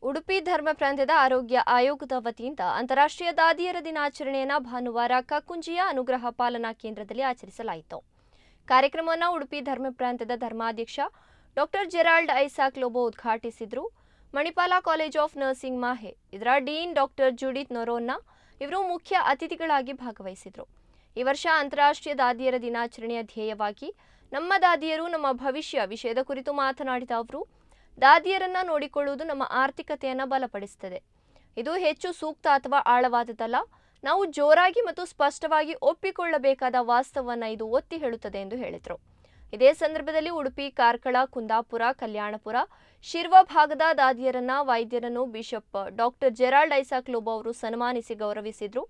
ಉಡುಪಿ ಧರ್ಮ ಪ್ರಾಂತ್ಯದ ಆರೋಗ್ಯ ಆಯೋಗದ ವತಿಯಿಂದ ಅಂತಾರಾಷ್ಟ್ರೀಯ ದಾದಿಯರ ದಿನಾಚರಣೆಯನ್ನು ಭಾನುವಾರ ಕಕ್ಕುಂಜಿಯ ಅನುಗ್ರಹ ಪಾಲನಾ ಕೇಂದ್ರದಲ್ಲಿ ಆಚರಿಸಲಾಯಿತು. ಕಾರ್ಯಕ್ರಮವನ್ನು ಉಡುಪಿ ಧರ್ಮ ಪ್ರಾಂತ್ಯದ ಧರ್ಮಾಧ್ಯಕ್ಷ ಡಾಕ್ಟರ್ ಜೆರಾಲ್ಡ್ ಐಸಾಕ್ ಲೋಬೋ ಉದ್ಘಾಟಿಸಿದರು. ಮಣಿಪಾಲ ಕಾಲೇಜ್ ಆಫ್ ನರ್ಸಿಂಗ್ ಮಾಹೆ ಇದರ ಡೀನ್ ಡಾಕ್ಟರ್ ಜುಡಿತ್ ನೊರೋನ್ನ ಇವರು ಮುಖ್ಯ ಅತಿಥಿಗಳಾಗಿ ಭಾಗವಹಿಸಿದರು. ಈ ವರ್ಷ ಅಂತಾರಾಷ್ಟ್ರೀಯ ದಾದಿಯರ ದಿನಾಚರಣೆಯ ಧ್ಯೇಯವಾಗಿ ನಮ್ಮ ದಾದಿಯರು ನಮ್ಮ ಭವಿಷ್ಯ ವಿಷಯದ ಕುರಿತು ಮಾತನಾಡಿದ ಅವರು, ದಾದಿಯರನ್ನ ನೋಡಿಕೊಳ್ಳುವುದು ನಮ್ಮ ಆರ್ಥಿಕತೆಯನ್ನು ಬಲಪಡಿಸುತ್ತದೆ. ಇದು ಹೆಚ್ಚು ಸೂಕ್ತ ಅಥವಾ ಆಳವಾದದಲ್ಲ. ನಾವು ಜೋರಾಗಿ ಮತ್ತು ಸ್ಪಷ್ಟವಾಗಿ ಒಪ್ಪಿಕೊಳ್ಳಬೇಕಾದ ವಾಸ್ತವವನ್ನು ಇದು ಒತ್ತಿ ಹೇಳುತ್ತದೆ ಎಂದು ಹೇಳಿದರು. ಇದೇ ಸಂದರ್ಭದಲ್ಲಿ ಉಡುಪಿ, ಕಾರ್ಕಳ, ಕುಂದಾಪುರ, ಕಲ್ಯಾಣಪುರ, ಶಿರ್ವ ಭಾಗದ ದಾದಿಯರನ್ನ ವೈದ್ಯರನ್ನು bishop doctor Gerald Isaac Lobo ಅವರು ಸನ್ಮಾನಿಸಿ ಗೌರವಿಸಿದರು.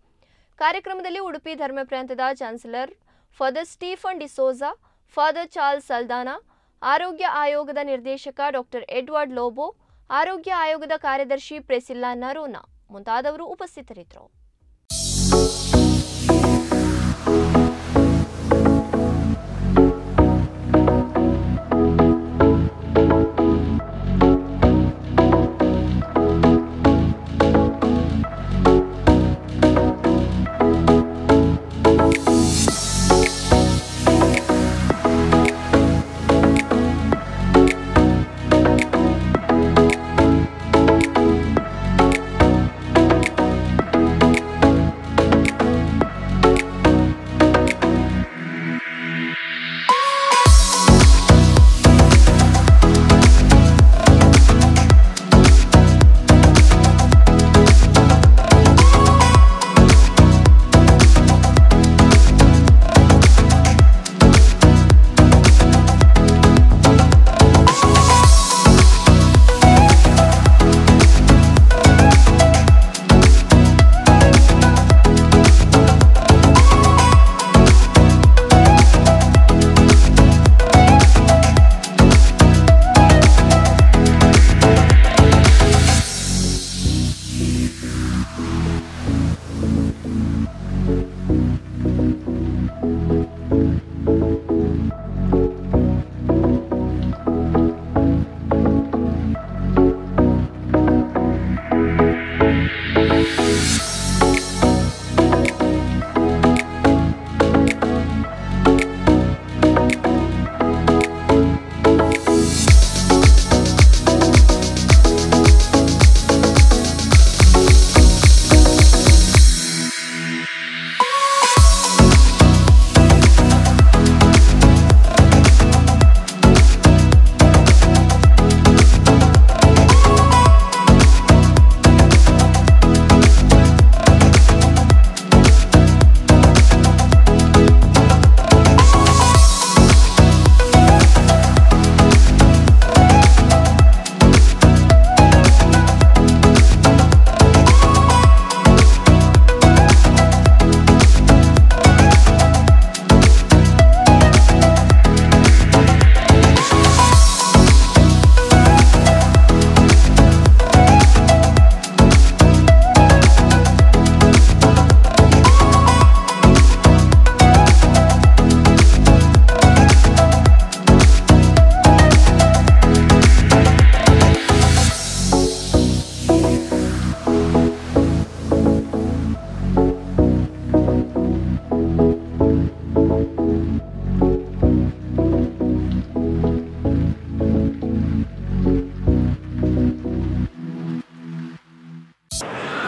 ಕಾರ್ಯಕ್ರಮದಲ್ಲಿ ಉಡುಪಿ ಧರ್ಮ ಪ್ರಾಂತ್ಯದ chancellor father Stephen D'Souza, father Charles Saldanha, ಆರೋಗ್ಯ ಆಯೋಗದ ನಿರ್ದೇಶಕ ಡಾಕ್ಟರ್ ಎಡ್ವರ್ಡ್ ಲೋಬೋ, ಆರೋಗ್ಯ ಆಯೋಗದ ಕಾರ್ಯದರ್ಶಿ ಪ್ರೆಸಿಲ್ಲಾ ನರೋನಾ ಮುಂತಾದವರು ಉಪಸ್ಥಿತರಿದ್ದರು.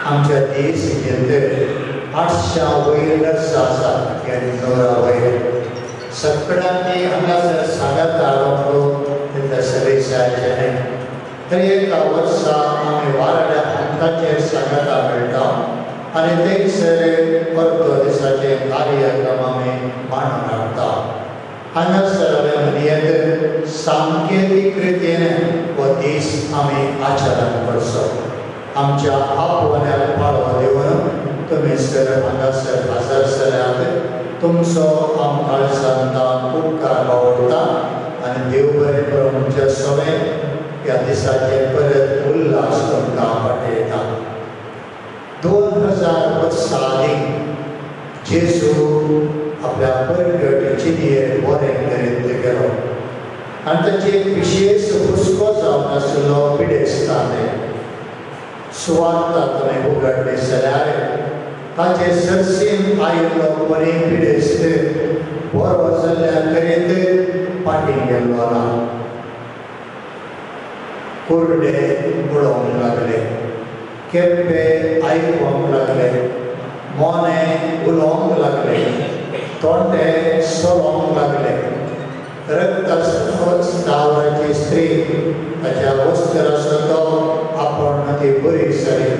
आमच्या देश अंदर 800 वयर नर्स आसात आनी 9 वयर सगळ्यांनी हांगासर सांगात आलो तेन्ना सगळेशाचे तरी एका वर्सा आमी वाराड्या अंताचेर सांगात मेळटा आनी थंयसर परदेशाचे कार्यक्रम आमी मांडून हाडटा. हांगासर आमी मनियेंत सांकेतीक रितीन हो दीस आमी आचरण करचो. आमच्या आपोवण्याक पाळो दिवन तुमी सर हांगासर हजर जाल्यात तुमचो आमकां सांगता उपकार बावडटा आनी देव बरें करूं. तुमचें सगळें ह्या दिसाचे परत उल्हास तुमकां पाठयता. 2000 वर्सां आदीं जेजू आपल्या परगट चिडयेर बरें करीत गेलो आनी ताची एक विशेष हुस्को जावन आशिल्लो पिडेस्ताले. सुवार्ता तुम्हें उघडले जाल्यार ताचे सरसीन आयिल्लो बरे पिडेस्त बरो जाल्ल्या करीत फाटीं गेल्लो ना. कुर्डे उडोवंक लागले, केप्पे आयकुंक लागले, मोने उलोवंक लागले, तोंडे सोलोवंक लागले. रक्तस्त्रावाची स्त्री ताच्या वस्त्र आसा तो आपण ती बरी जाली.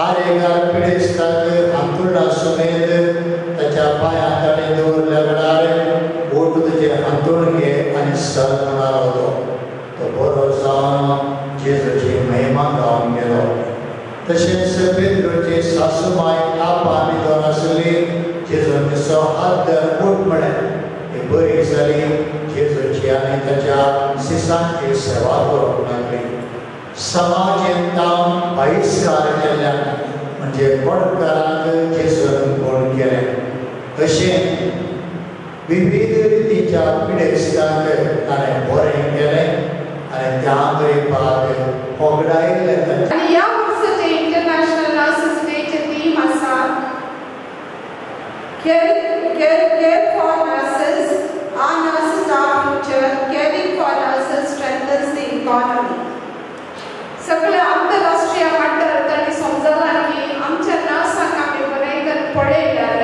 आरेगार पिडेस्ताक हांतरुणा समेत ताच्या पांयां ताणें दवरल्या वेळार ओट तुजे हांतरुण घे आनी चल म्हणालो तो बरो जावन जेजूची महिमा गावून गेलो. तशेंच पेद्रोची सासूमाय आपा न्हिदोन आसली. जेजून तिचो हात धर उठ म्हळें. ती बरी जाली. जेजूची आनी ताच्या शिसांची सेवा करूंक लागली. समाजेंतान बहिष्कार केल्यान म्हणजे कोणकारांक जेजून कोण केलें अशें विविध रितीच्या पिडेस्तांक ताणें बरें केलें आनी त्या गरीबाक होगडायिल्लें. आनी ह्या वर्साचे इंटरनॅशनल नर्सेस डेचे थीम आसा care for nurses. Our nurses our future. Caring for nurses strengthens the economy. सगळे आंतरराष्ट्रीय मट्टार तांणी समजलां की आमच्या नर्सांक आमी बरें पळयल्यार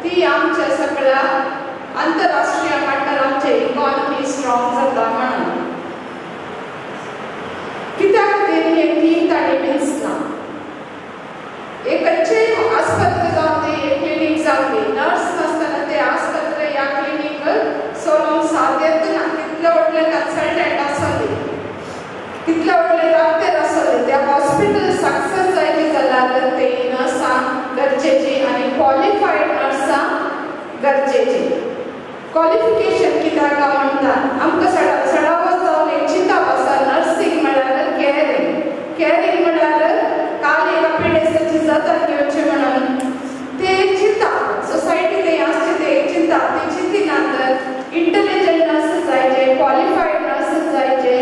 ती आमच्या सगळ्या आंतरराष्ट्रीय मट्टार आमचे इकॉनॉमी स्ट्रॉंग जाता म्हणून. कित्याक खातीर ही थीम ताणें वेंचला. एक खंयचेय आस्पत्रे जावं दी, एक क्लिनीक जावं दी, नर्स नासतना ते आस्पत्रे या क्लिनीक चलोवंक साद्यच ना. कितले व्हडले कन्सल्टंट आसली, कितले व्हडले डॉक्टर आसले, त्या हॉस्पिटल सक्सेस जायची जाल्यार ते नर्सां गरजेची आनी क्वॉलिफायड नर्सां गरजेची. क्वॉलिफिकेशन कित्याक म्हणटात आमकां सडावत जावन एक चिंतप आसा. नर्सींग म्हळ्यार केअरिंग. केअरिंग म्हळ्यार काल एका पिडेस्ताची जतन घेवचें म्हणून ते एक चिंता. सोसायटीन हें आसचें ते एक चिंता. ती चिंतिनात इंटेलिजंट नर्सेस जायचे, क्वॉलिफायड नर्सेस जायचे.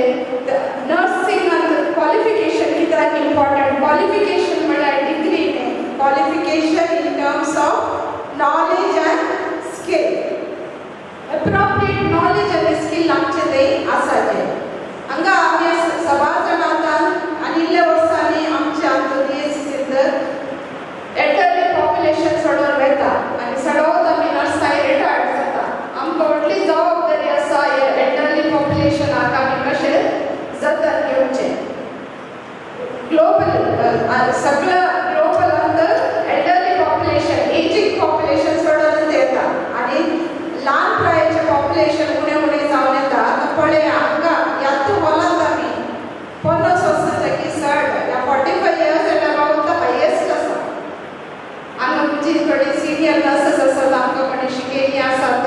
नर्सिंगांत क्वॉलिफिकेशन कित्याक इम्पॉर्टंट. क्वॉलिफिकेशन म्हळ्यार डिग्री न्ही. Qualification in terms of knowledge end skill. appropriate knowledge and skill आमचे ते आसाचे. हांगा आमी सभासदांत आनिल्ल्या वर्सांनी आमच्या आंतरदेश एल्डरली पॉप्युलेशन सडोन वता आनी सडोवत आमी नर्सांय रिटायर्ड जाता. आमकां व्हडली जबाबदारी आसा हे एल्डरली पॉप्युलेशनाक आमी कशें जतन घेवचें. ग्लोबल सगळ्या ग्लोबलांत एल्डरली पॉप्युलेशन, एजिंग पॉप्युलेशन सडोन येता आनी ल्हान प्रायाचे पॉप्युलेशन उणें उणें जावन येता. आतां पळया हांगा ह्याच हॉलांत आमी 50 वर्सांची चड या 45 इयर्स जाल्यार रावता हायेस्ट आसा. हांगा तुजी थोडी सिनियर नर्सेस आसात, आमकां कोणी शिकयल्लीं आसात.